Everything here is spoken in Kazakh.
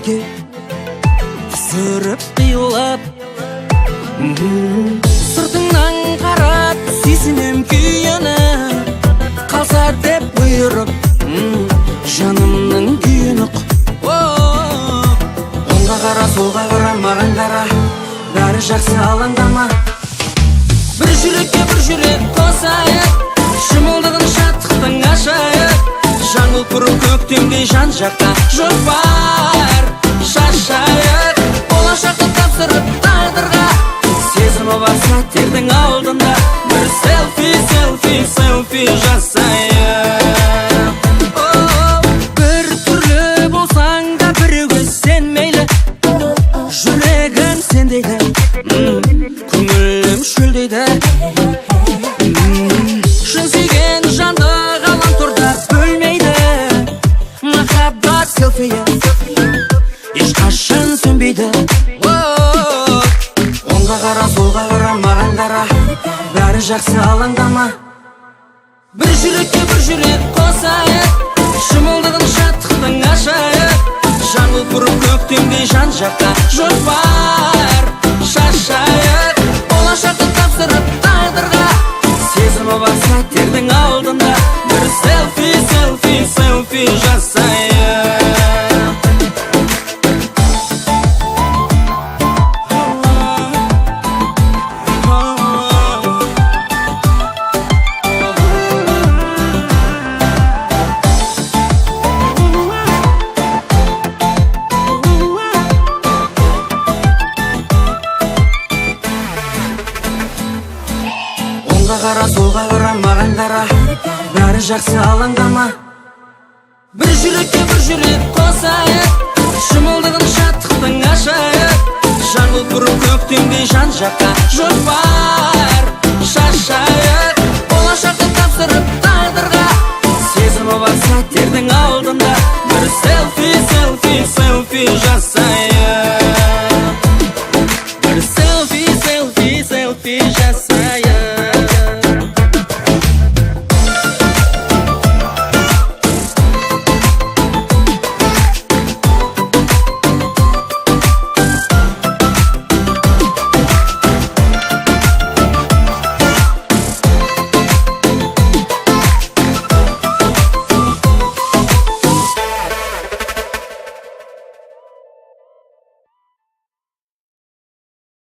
неге түсіріп қиылып сыртыңнан қарап сүйсінем күйені қалса деп бұйырып жанымның күйін ұқ. Оңға қара солға қара маған қара бәрі жақсы алаңдама. Бір жүрекке бір жүрек қосайық шымылдығын шаттықтың ашайық жаңыл құрып көктемдей жан жаққа жопар шашайық болашақты тапсырып тағдырға сезімі бар сәттердің алдында бір селфи жасайық. Бір түрлі болсаң да біреуге сен мейлі жүрегім сендейді көңілім шөлдейді шын сүйген жанды ғаламторда бөлмейді махаббат селфиі ешқашан сөнбейді. Оңға қара солға қара маған қара бәрі жақсы алаңдама. Бір жүрекке бір жүрек қосайық шымылдығын шаттықтың ашайық жаңыл құрып көктемдей жан жаққа жопар шашайық болашақты тапсырып тағдырға сезімі бар сәттердің алдында бір селфи жасайық. Оңға қара солға қара маған қара бәрі жақсы алаңдама. Бір жүрекке бір жүрек қосайық шымылдығын шаттықтың ашайық жаңыл құрып көктемдей жан жаққа жопар